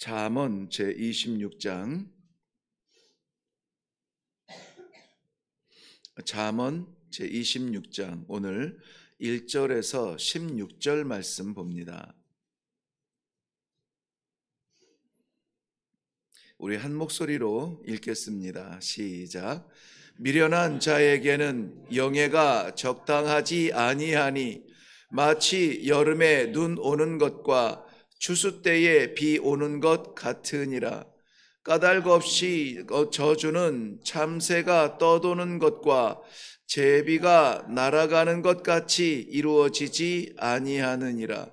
잠언 제26장 잠언 제26장 오늘 1절에서 16절 말씀 봅니다. 우리 한 목소리로 읽겠습니다. 시작. 미련한 자에게는 영예가 적당하지 아니하니 마치 여름에 눈 오는 것과 추수 때에 비 오는 것 같으니라. 까닭 없이 저주는 참새가 떠도는 것과 제비가 날아가는 것 같이 이루어지지 아니하느니라.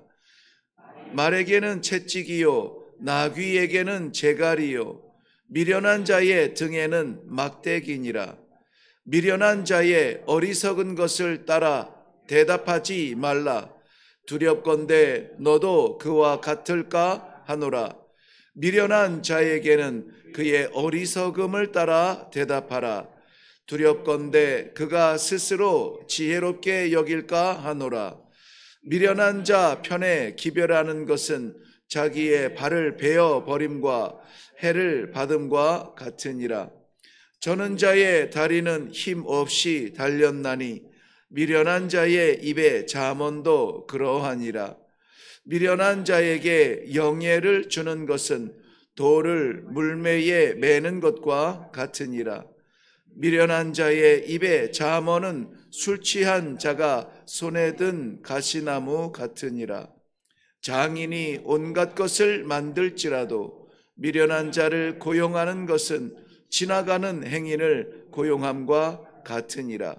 말에게는 채찍이요 나귀에게는 재갈이요 미련한 자의 등에는 막대기니라. 미련한 자의 어리석은 것을 따라 대답하지 말라. 두렵건대 너도 그와 같을까 하노라. 미련한 자에게는 그의 어리석음을 따라 대답하라. 두렵건대 그가 스스로 지혜롭게 여길까 하노라. 미련한 자 편에 기별하는 것은 자기의 발을 베어 버림과 해를 받음과 같으니라. 저는 자의 다리는 힘 없이 달렸나니 미련한 자의 입에 잠언도 그러하니라. 미련한 자에게 영예를 주는 것은 돌을 물매에 매는 것과 같으니라. 미련한 자의 입에 잠언은 술 취한 자가 손에 든 가시나무 같으니라. 장인이 온갖 것을 만들지라도 미련한 자를 고용하는 것은 지나가는 행인을 고용함과 같으니라.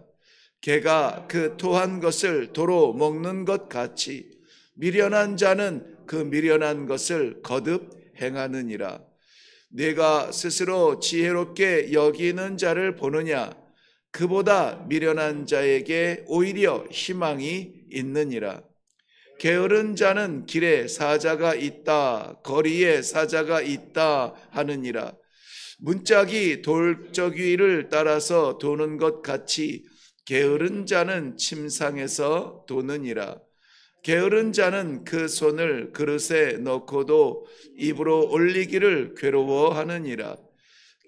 개가 그 토한 것을 도로 먹는 것 같이 미련한 자는 그 미련한 것을 거듭 행하느니라. 내가 스스로 지혜롭게 여기는 자를 보느냐? 그보다 미련한 자에게 오히려 희망이 있느니라. 게으른 자는 길에 사자가 있다, 거리에 사자가 있다 하느니라. 문짝이 돌적이를 따라서 도는 것 같이 게으른 자는 침상에서 도느니라. 게으른 자는 그 손을 그릇에 넣고도 입으로 올리기를 괴로워하느니라.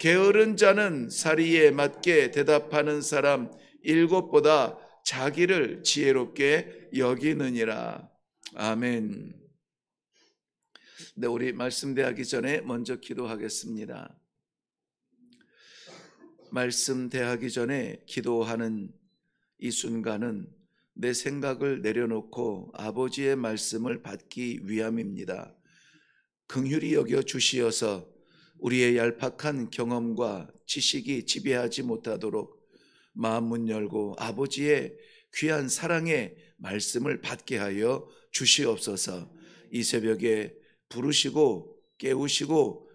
게으른 자는 사리에 맞게 대답하는 사람 7보다 자기를 지혜롭게 여기느니라. 아멘. 네, 우리 말씀 대하기 전에 먼저 기도하겠습니다. 말씀 대하기 전에 기도하는 이 순간은 내 생각을 내려놓고 아버지의 말씀을 받기 위함입니다. 긍휼히 여겨 주시어서 우리의 얄팍한 경험과 지식이 지배하지 못하도록 마음 문 열고 아버지의 귀한 사랑의 말씀을 받게 하여 주시옵소서. 이 새벽에 부르시고 깨우시고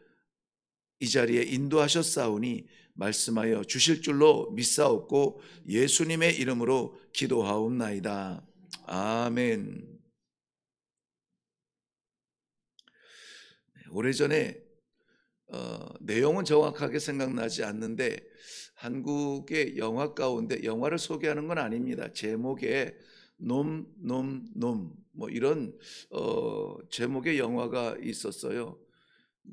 이 자리에 인도하셨사오니 말씀하여 주실 줄로 믿사옵고 예수님의 이름으로 기도하옵나이다. 아멘. 오래전에 내용은 정확하게 생각나지 않는데 한국의 영화 가운데 영화를 소개하는 건 아닙니다. 제목에 놈 뭐 이런 제목의 영화가 있었어요.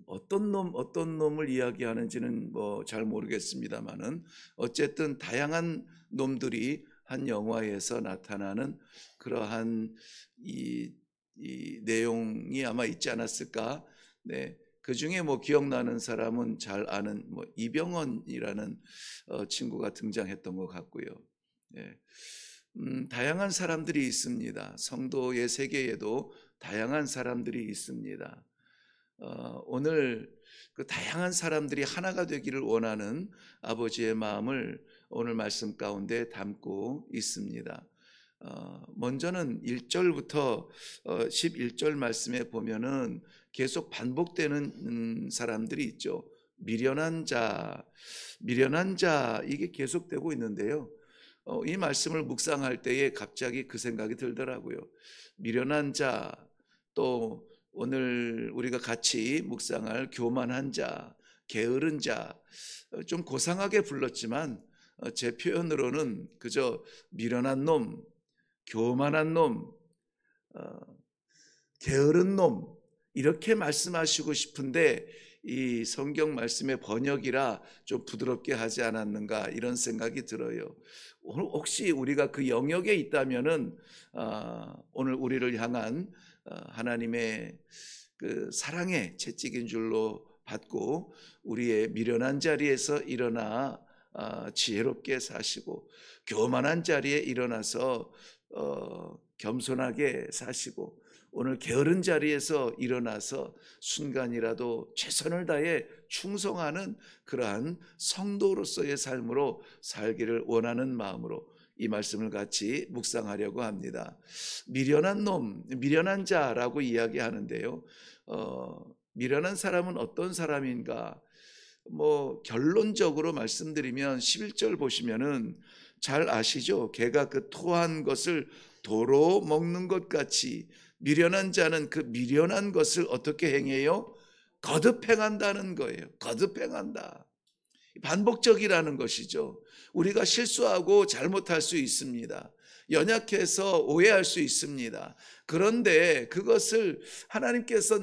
어떤 놈을 이야기하는지는 뭐 잘 모르겠습니다만은 어쨌든 다양한 놈들이 한 영화에서 나타나는 그러한 이 내용이 아마 있지 않았을까. 네, 그 중에 뭐 기억나는 사람은 잘 아는 뭐 이병헌이라는 친구가 등장했던 것 같고요. 네. 다양한 사람들이 있습니다. 성도의 세계에도 다양한 사람들이 있습니다. 오늘 그 다양한 사람들이 하나가 되기를 원하는 아버지의 마음을 오늘 말씀 가운데 담고 있습니다. 먼저는 1절부터 11절 말씀에 보면은 계속 반복되는 사람들이 있죠. 미련한 자 이게 계속되고 있는데요. 이 말씀을 묵상할 때에 갑자기 그 생각이 들더라고요. 미련한 자, 또 오늘 우리가 같이 묵상할 교만한 자, 게으른 자, 좀 고상하게 불렀지만 제 표현으로는 그저 미련한 놈, 교만한 놈, 게으른 놈, 이렇게 말씀하시고 싶은데 이 성경 말씀의 번역이라 좀 부드럽게 하지 않았는가 이런 생각이 들어요. 혹시 우리가 그 영역에 있다면은 오늘 우리를 향한 하나님의 그 사랑의 채찍인 줄로 받고 우리의 미련한 자리에서 일어나 지혜롭게 사시고 교만한 자리에 일어나서 겸손하게 사시고 오늘 게으른 자리에서 일어나서 순간이라도 최선을 다해 충성하는 그러한 성도로서의 삶으로 살기를 원하는 마음으로 이 말씀을 같이 묵상하려고 합니다. 미련한 놈, 미련한 자라고 이야기하는데요. 미련한 사람은 어떤 사람인가? 결론적으로 말씀드리면 11절 보시면은 잘 아시죠? 개가 그 토한 것을 도로 먹는 것 같이 미련한 자는 그 미련한 것을 어떻게 행해요? 거듭 행한다는 거예요. 거듭 행한다. 반복적이라는 것이죠. 우리가 실수하고 잘못할 수 있습니다. 연약해서 오해할 수 있습니다. 그런데 그것을 하나님께서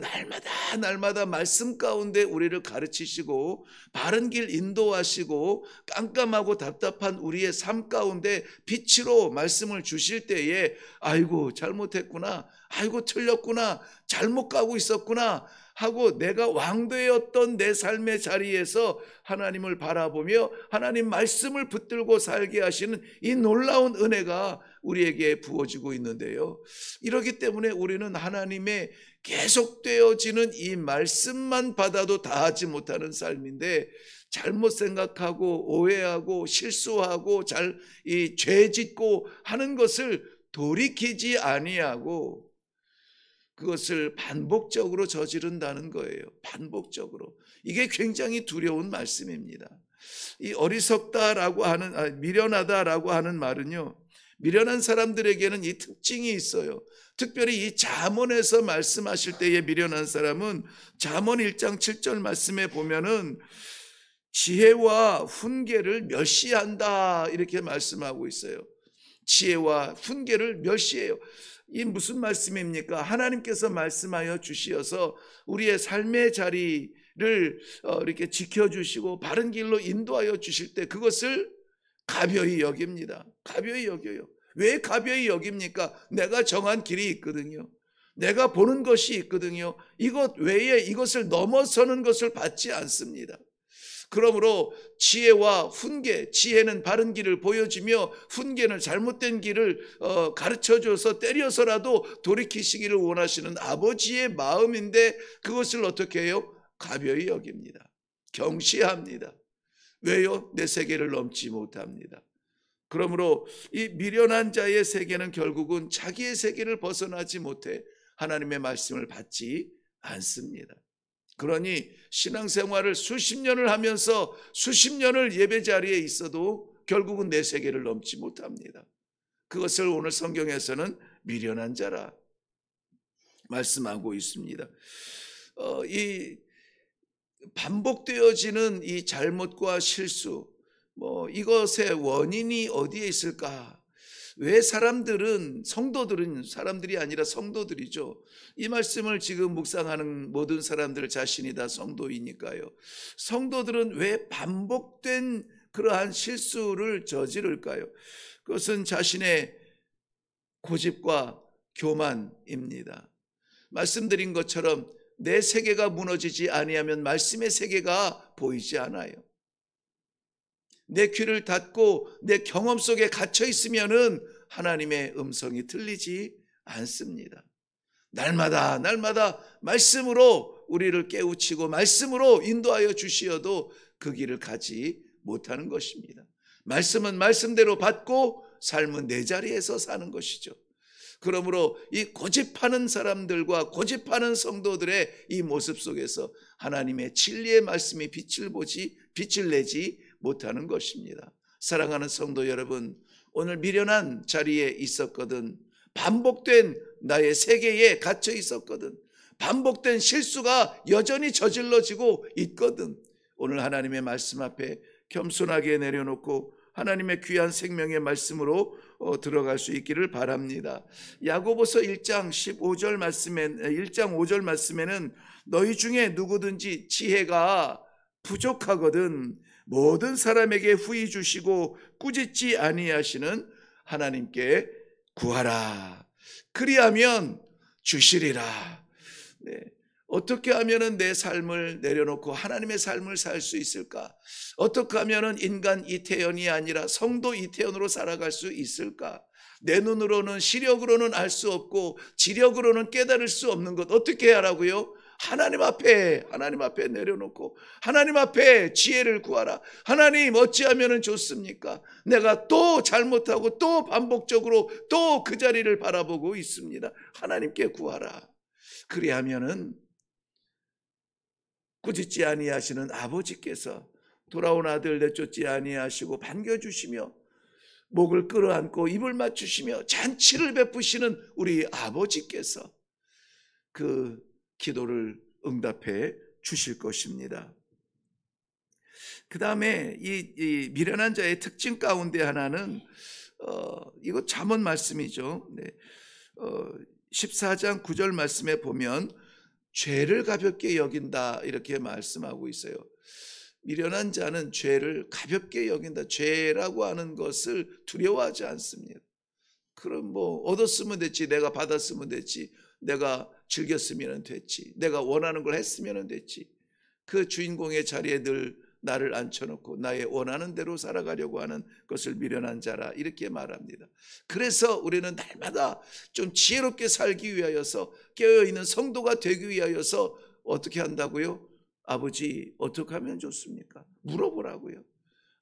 날마다 말씀 가운데 우리를 가르치시고 바른 길 인도하시고 깜깜하고 답답한 우리의 삶 가운데 빛으로 말씀을 주실 때에 아이고 잘못했구나, 아이고 틀렸구나, 잘못 가고 있었구나 하고 내가 왕되었던 내 삶의 자리에서 하나님을 바라보며 하나님 말씀을 붙들고 살게 하시는 이 놀라운 은혜가 우리에게 부어지고 있는데요. 이렇기 때문에 우리는 하나님의 계속되어지는 이 말씀만 받아도 다 하지 못하는 삶인데 잘못 생각하고 오해하고 실수하고 죄 짓고 하는 것을 돌이키지 아니하고 그것을 반복적으로 저지른다는 거예요. 반복적으로. 이게 굉장히 두려운 말씀입니다. 이 어리석다라고 하는 미련하다라고 하는 말은요. 미련한 사람들에게는 이 특징이 있어요. 특별히 이 잠언에서 말씀하실 때의 미련한 사람은 잠언 1장 7절 말씀에 보면은 지혜와 훈계를 멸시한다 이렇게 말씀하고 있어요. 지혜와 훈계를 멸시해요. 이 무슨 말씀입니까? 하나님께서 말씀하여 주시어서 우리의 삶의 자리를 이렇게 지켜주시고 바른 길로 인도하여 주실 때 그것을 가벼이 여깁니다. 가벼이 여겨요. 왜 가벼이 여깁니까? 내가 정한 길이 있거든요. 내가 보는 것이 있거든요. 이것 외에 이것을 넘어서는 것을 받지 않습니다. 그러므로 지혜와 훈계, 지혜는 바른 길을 보여주며 훈계는 잘못된 길을 가르쳐줘서 때려서라도 돌이키시기를 원하시는 아버지의 마음인데 그것을 어떻게 해요? 가벼이 여깁니다. 경시합니다. 왜요? 내 세계를 넘지 못합니다. 그러므로 이 미련한 자의 세계는 결국은 자기의 세계를 벗어나지 못해 하나님의 말씀을 받지 않습니다. 그러니 신앙생활을 수십 년을 하면서 수십 년을 예배 자리에 있어도 결국은 내 세계를 넘지 못합니다. 그것을 오늘 성경에서는 미련한 자라 말씀하고 있습니다. 이 반복되어지는 이 잘못과 실수, 이것의 원인이 어디에 있을까? 왜 성도들은 사람들이 아니라 성도들이죠. 이 말씀을 지금 묵상하는 모든 사람들 자신이 다 성도이니까요. 성도들은 왜 반복된 그러한 실수를 저지를까요? 그것은 자신의 고집과 교만입니다. 말씀드린 것처럼 내 세계가 무너지지 아니하면 말씀의 세계가 보이지 않아요. 내 귀를 닫고 내 경험 속에 갇혀 있으면은 하나님의 음성이 들리지 않습니다. 날마다 말씀으로 우리를 깨우치고 말씀으로 인도하여 주시어도 그 길을 가지 못하는 것입니다. 말씀은 말씀대로 받고 삶은 내 자리에서 사는 것이죠. 그러므로 이 고집하는 사람들과 고집하는 성도들의 이 모습 속에서 하나님의 진리의 말씀이 빛을 내지 못하는 것입니다. 사랑하는 성도 여러분, 오늘 미련한 자리에 있었거든, 반복된 나의 세계에 갇혀 있었거든, 반복된 실수가 여전히 저질러지고 있거든, 오늘 하나님의 말씀 앞에 겸손하게 내려놓고 하나님의 귀한 생명의 말씀으로 들어갈 수 있기를 바랍니다. 야고보서 1장 15절 말씀에 1장 5절 말씀에는 너희 중에 누구든지 지혜가 부족하거든 모든 사람에게 후히 주시고 꾸짖지 아니하시는 하나님께 구하라. 그리하면 주시리라. 네. 어떻게 하면은 내 삶을 내려놓고 하나님의 삶을 살 수 있을까? 어떻게 하면은 인간 이태원이 아니라 성도 이태원으로 살아갈 수 있을까? 내 눈으로는 시력으로는 알 수 없고 지력으로는 깨달을 수 없는 것 어떻게 해야 하라고요? 하나님 앞에 내려놓고 하나님 앞에 지혜를 구하라. 하나님 어찌하면 좋습니까? 내가 또 잘못하고 또 반복적으로 또 그 자리를 바라보고 있습니다. 하나님께 구하라. 그리하면은 꾸짖지 아니하시는 아버지께서 돌아온 아들 내쫓지 아니하시고 반겨주시며 목을 끌어안고 입을 맞추시며 잔치를 베푸시는 우리 아버지께서 그 기도를 응답해 주실 것입니다. 그 다음에 이 미련한 자의 특징 가운데 하나는 이거 잠언 말씀이죠. 네. 14장 9절 말씀에 보면 죄를 가볍게 여긴다 이렇게 말씀하고 있어요. 미련한 자는 죄를 가볍게 여긴다. 죄라고 하는 것을 두려워하지 않습니다. 그럼 뭐 얻었으면 됐지, 내가 받았으면 됐지, 내가 즐겼으면 됐지, 내가 원하는 걸 했으면 됐지. 그 주인공의 자리에 늘 나를 앉혀놓고 나의 원하는 대로 살아가려고 하는 것을 미련한 자라 이렇게 말합니다. 그래서 우리는 날마다 좀 지혜롭게 살기 위하여서 깨어있는 성도가 되기 위하여서 어떻게 한다고요? 아버지 어떻게 하면 좋습니까? 물어보라고요.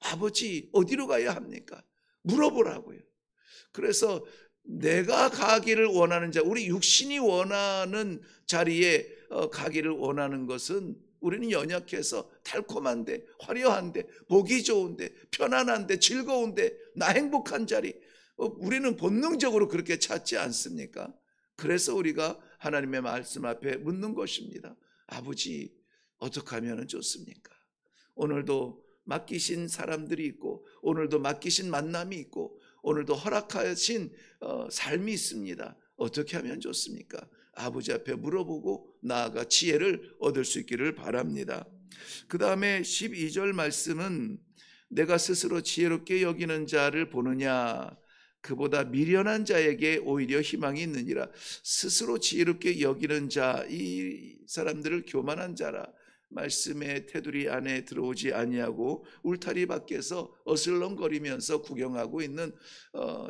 아버지 어디로 가야 합니까? 물어보라고요. 그래서 내가 가기를 원하는 자, 우리 육신이 원하는 자리에 가기를 원하는 것은 우리는 연약해서 달콤한데 화려한데 보기 좋은데 편안한데 즐거운데 나 행복한 자리 우리는 본능적으로 그렇게 찾지 않습니까? 그래서 우리가 하나님의 말씀 앞에 묻는 것입니다. 아버지 어떻게 하면 좋습니까? 오늘도 맡기신 사람들이 있고 오늘도 맡기신 만남이 있고 오늘도 허락하신 삶이 있습니다. 어떻게 하면 좋습니까? 아버지 앞에 물어보고 나아가 지혜를 얻을 수 있기를 바랍니다. 그 다음에 12절 말씀은 내가 스스로 지혜롭게 여기는 자를 보느냐 그보다 미련한 자에게 오히려 희망이 있느니라. 스스로 지혜롭게 여기는 자, 이 사람들을 교만한 자라. 말씀의 테두리 안에 들어오지 아니하고 울타리 밖에서 어슬렁거리면서 구경하고 있는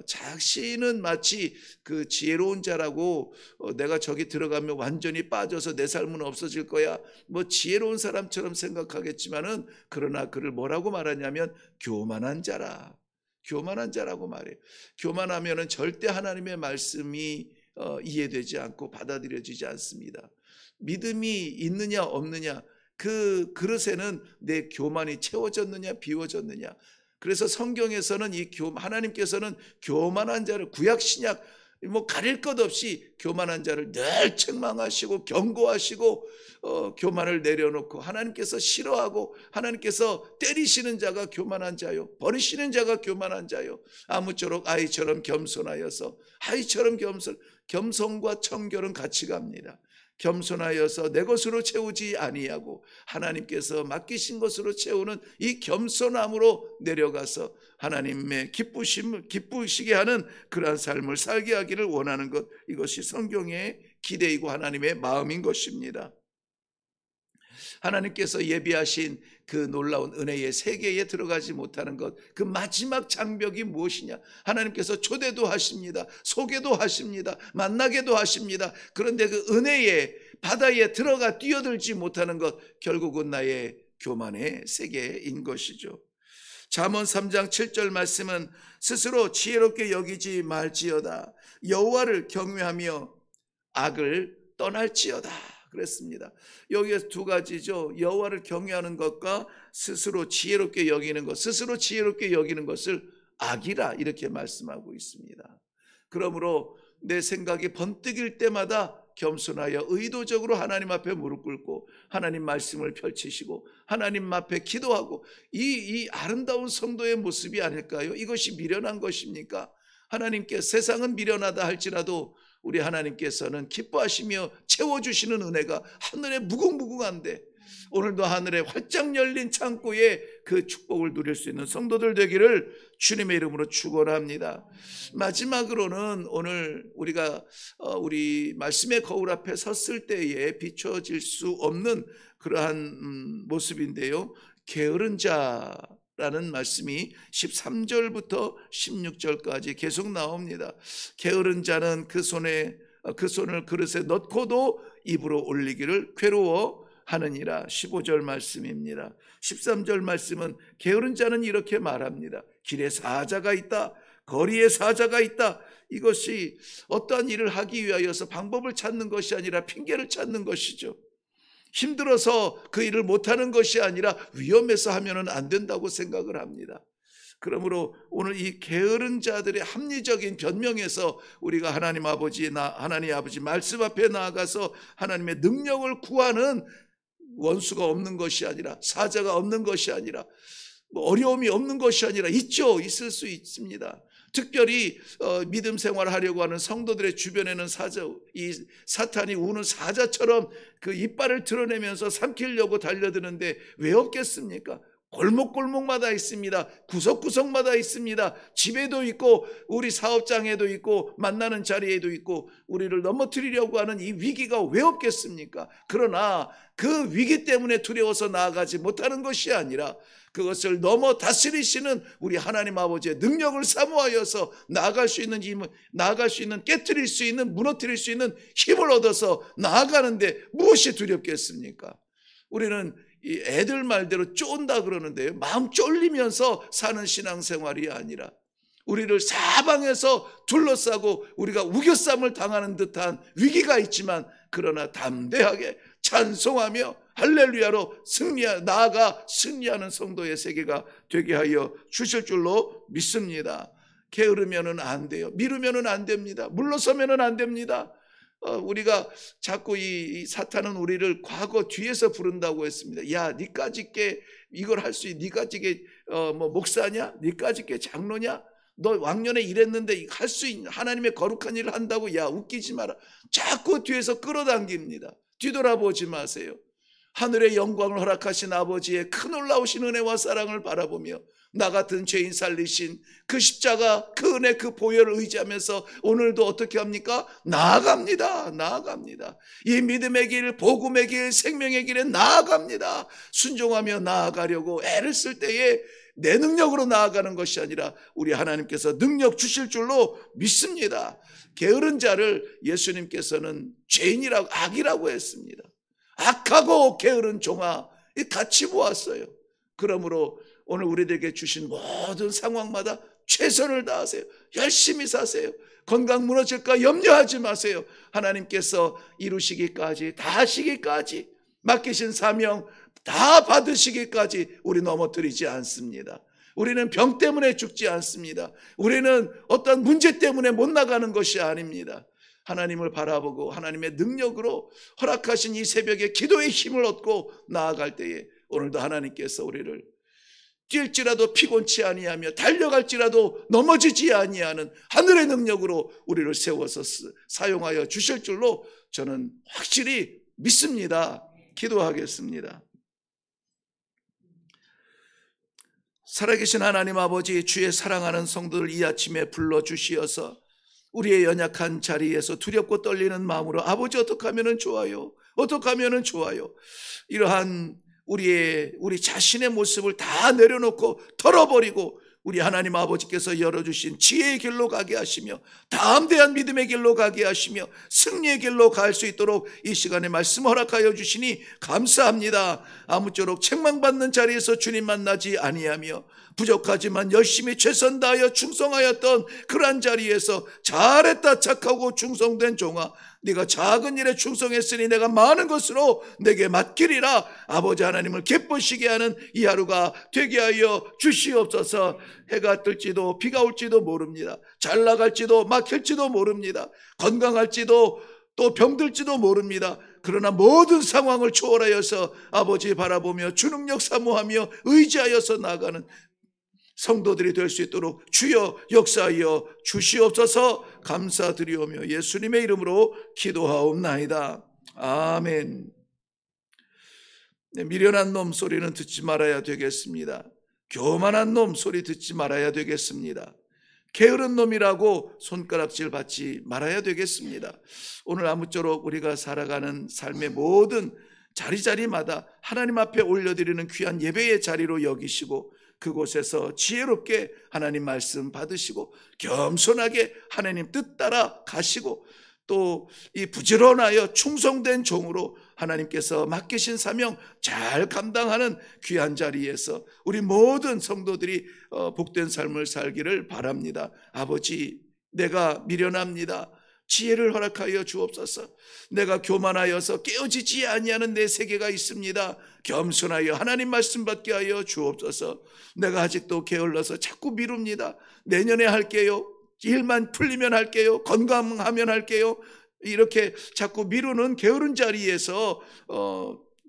자신은 마치 그 지혜로운 자라고 내가 저기 들어가면 완전히 빠져서 내 삶은 없어질 거야 뭐 지혜로운 사람처럼 생각하겠지만은 그러나 그를 뭐라고 말하냐면 교만한 자라. 교만한 자라고 말해요. 교만하면은 절대 하나님의 말씀이 이해되지 않고 받아들여지지 않습니다. 믿음이 있느냐 없느냐 그 그릇에는 내 교만이 채워졌느냐 비워졌느냐. 그래서 성경에서는 하나님께서는 교만한 자를 구약 신약 뭐 가릴 것 없이 교만한 자를 늘 책망하시고 경고하시고 교만을 내려놓고 하나님께서 싫어하고 하나님께서 때리시는 자가 교만한 자요 버리시는 자가 교만한 자요 아무쪼록 아이처럼 겸손하여서 아이처럼 겸손과 청결은 같이 갑니다. 겸손하여서 내 것으로 채우지 아니하고 하나님께서 맡기신 것으로 채우는 이 겸손함으로 내려가서 하나님의 기쁘시게 하는 그러한 삶을 살게 하기를 원하는 것, 이것이 성경의 기대이고 하나님의 마음인 것입니다. 하나님께서 예비하신 그 놀라운 은혜의 세계에 들어가지 못하는 것, 그 마지막 장벽이 무엇이냐? 하나님께서 초대도 하십니다. 소개도 하십니다. 만나게도 하십니다. 그런데 그 은혜의 바다에 들어가 뛰어들지 못하는 것, 결국은 나의 교만의 세계인 것이죠. 잠언 3장 7절 말씀은 스스로 지혜롭게 여기지 말지어다. 여호와를 경외하며 악을 떠날지어다. 그랬습니다. 여기에서 두 가지죠. 여호와를 경외하는 것과 스스로 지혜롭게 여기는 것. 스스로 지혜롭게 여기는 것을 악이라 이렇게 말씀하고 있습니다. 그러므로 내 생각이 번뜩일 때마다 겸손하여 의도적으로 하나님 앞에 무릎 꿇고 하나님 말씀을 펼치시고 하나님 앞에 기도하고 이 아름다운 성도의 모습이 아닐까요? 이것이 미련한 것입니까? 하나님께 세상은 미련하다 할지라도 우리 하나님께서는 기뻐하시며 채워주시는 은혜가 하늘에 무궁무궁한데, 오늘도 하늘에 활짝 열린 창고에 그 축복을 누릴 수 있는 성도들 되기를 주님의 이름으로 축원합니다. 마지막으로는 오늘 우리가 우리 말씀의 거울 앞에 섰을 때에 비춰질 수 없는 그러한 모습인데요, 게으른 자라는 말씀이 13절부터 16절까지 계속 나옵니다. 게으른 자는 그 손을 그릇에 넣고도 입으로 올리기를 괴로워하느니라. 15절 말씀입니다. 13절 말씀은 게으른 자는 이렇게 말합니다. 길에 사자가 있다, 거리에 사자가 있다. 이것이 어떠한 일을 하기 위하여서 방법을 찾는 것이 아니라 핑계를 찾는 것이죠. 힘들어서 그 일을 못하는 것이 아니라 위험해서 하면 안 된다고 생각을 합니다. 그러므로 오늘 이 게으른 자들의 합리적인 변명에서 우리가 하나님 아버지 말씀 앞에 나아가서 하나님의 능력을 구하는 원수가 없는 것이 아니라, 사자가 없는 것이 아니라, 어려움이 없는 것이 아니라 있을 수 있습니다. 특별히 믿음 생활을 하려고 하는 성도들의 주변에는 이 사탄이 우는 사자처럼 그 이빨을 드러내면서 삼키려고 달려드는데 왜 없겠습니까? 골목골목마다 있습니다. 구석구석마다 있습니다. 집에도 있고 우리 사업장에도 있고 만나는 자리에도 있고 우리를 넘어뜨리려고 하는 이 위기가 왜 없겠습니까? 그러나 그 위기 때문에 두려워서 나아가지 못하는 것이 아니라 그것을 넘어 다스리시는 우리 하나님 아버지의 능력을 사모하여서 나아갈 수 있는, 깨트릴 수 있는, 무너뜨릴 수 있는 힘을 얻어서 나아가는데 무엇이 두렵겠습니까? 우리는 이 애들 말대로 쫀다 그러는데요, 마음 쫄리면서 사는 신앙생활이 아니라 우리를 사방에서 둘러싸고 우리가 우겨쌈을 당하는 듯한 위기가 있지만 그러나 담대하게 찬송하며 할렐루야로 나아가 승리하는 성도의 세계가 되게 하여 주실 줄로 믿습니다. 게으르면은 안 돼요. 미루면은 안 됩니다. 물러서면은 안 됩니다. 우리가 자꾸 이 사탄은 우리를 과거 뒤에서 부른다고 했습니다. 야, 니까짓 게 이걸 할 수 있, 니까짓 게 목사냐? 니까짓 게 장로냐? 너 왕년에 이랬는데 할 수 있는 하나님의 거룩한 일을 한다고? 야, 웃기지 마라. 자꾸 뒤에서 끌어당깁니다. 뒤돌아보지 마세요. 하늘의 영광을 허락하신 아버지의 큰 놀라우신 은혜와 사랑을 바라보며 나 같은 죄인 살리신 그 십자가, 그 은혜, 그 보혈을 의지하면서 오늘도 어떻게 합니까? 나아갑니다. 이 믿음의 길, 복음의 길, 생명의 길에 나아갑니다. 순종하며 나아가려고 애를 쓸 때에 내 능력으로 나아가는 것이 아니라 우리 하나님께서 능력 주실 줄로 믿습니다. 게으른 자를 예수님께서는 죄인이라고, 악이라고 했습니다. 악하고 게으른 종아, 같이 보았어요. 그러므로 오늘 우리들에게 주신 모든 상황마다 최선을 다하세요. 열심히 사세요. 건강 무너질까 염려하지 마세요. 하나님께서 이루시기까지, 다 하시기까지, 맡기신 사명 다 받으시기까지 우리 넘어뜨리지 않습니다. 우리는 병 때문에 죽지 않습니다. 우리는 어떤 문제 때문에 못 나가는 것이 아닙니다. 하나님을 바라보고 하나님의 능력으로 허락하신 이 새벽에 기도의 힘을 얻고 나아갈 때에 오늘도 하나님께서 우리를 뛸지라도 피곤치 아니하며 달려갈지라도 넘어지지 아니하는 하늘의 능력으로 우리를 세워서 사용하여 주실 줄로 저는 확실히 믿습니다. 기도하겠습니다. 살아계신 하나님 아버지, 주의 사랑하는 성도들 이 아침에 불러주시어서 우리의 연약한 자리에서 두렵고 떨리는 마음으로 아버지 어떻게 하면 좋아요? 어떻게 하면 좋아요? 이러한 우리 자신의 모습을 다 내려놓고 털어버리고 우리 하나님 아버지께서 열어주신 지혜의 길로 가게 하시며 담대한 믿음의 길로 가게 하시며 승리의 길로 갈 수 있도록 이 시간에 말씀 허락하여 주시니 감사합니다. 아무쪼록 책망받는 자리에서 주님 만나지 아니하며 부족하지만 열심히 최선 다하여 충성하였던 그러한 자리에서 잘했다 착하고 충성된 종아, 네가 작은 일에 충성했으니 내가 많은 것으로 내게 맡기리라. 아버지 하나님을 기쁘시게 하는 이 하루가 되게 하여 주시옵소서. 해가 뜰지도 비가 올지도 모릅니다. 잘 나갈지도 막힐지도 모릅니다. 건강할지도 또 병들지도 모릅니다. 그러나 모든 상황을 초월하여서 아버지 바라보며 주능력 사모하며 의지하여서 나가는 성도들이 될 수 있도록 주여 역사하여 주시옵소서 감사드리오며 예수님의 이름으로 기도하옵나이다. 아멘. 네, 미련한 놈 소리는 듣지 말아야 되겠습니다. 교만한 놈 소리 듣지 말아야 되겠습니다. 게으른 놈이라고 손가락질 받지 말아야 되겠습니다. 오늘 아무쪼록 우리가 살아가는 삶의 모든 자리자리마다 하나님 앞에 올려드리는 귀한 예배의 자리로 여기시고 그곳에서 지혜롭게 하나님 말씀 받으시고 겸손하게 하나님 뜻 따라 가시고 또 이 부지런하여 충성된 종으로 하나님께서 맡기신 사명 잘 감당하는 귀한 자리에서 우리 모든 성도들이 복된 삶을 살기를 바랍니다. 아버지, 내가 미련합니다. 지혜를 허락하여 주옵소서. 내가 교만하여서 깨어지지 아니하는 내 세계가 있습니다. 겸손하여 하나님 말씀 받게 하여 주옵소서. 내가 아직도 게을러서 자꾸 미룹니다. 내년에 할게요. 일만 풀리면 할게요. 건강하면 할게요. 이렇게 자꾸 미루는 게으른 자리에서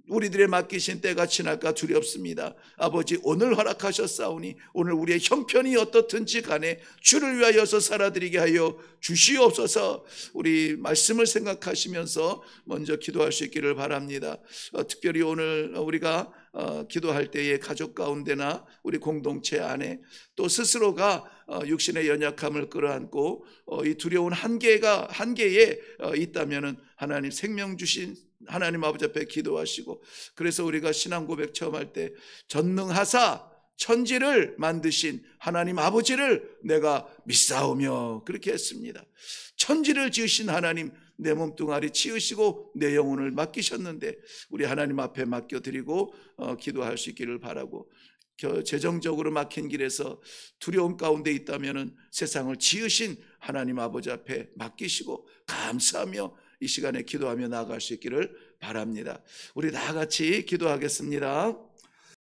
우리들의 맡기신 때가 지날까 두렵습니다. 아버지, 오늘 허락하셨사오니 오늘 우리의 형편이 어떻든지 간에 주를 위하여서 살아드리게 하여 주시옵소서. 우리 말씀을 생각하시면서 먼저 기도할 수 있기를 바랍니다. 특별히 오늘 우리가 기도할 때에 가족 가운데나 우리 공동체 안에 또 스스로가 육신의 연약함을 끌어안고 이 두려운 한계에 있다면은 하나님 생명 주신 하나님 아버지 앞에 기도하시고, 그래서 우리가 신앙 고백 처음 할 때 전능하사 천지를 만드신 하나님 아버지를 내가 믿사오며 그렇게 했습니다. 천지를 지으신 하나님, 내 몸뚱아리 치으시고 내 영혼을 맡기셨는데 우리 하나님 앞에 맡겨드리고 기도할 수 있기를 바라고, 재정적으로 막힌 길에서 두려움 가운데 있다면 세상을 지으신 하나님 아버지 앞에 맡기시고 감사하며 이 시간에 기도하며 나아갈 수 있기를 바랍니다. 우리 다 같이 기도하겠습니다.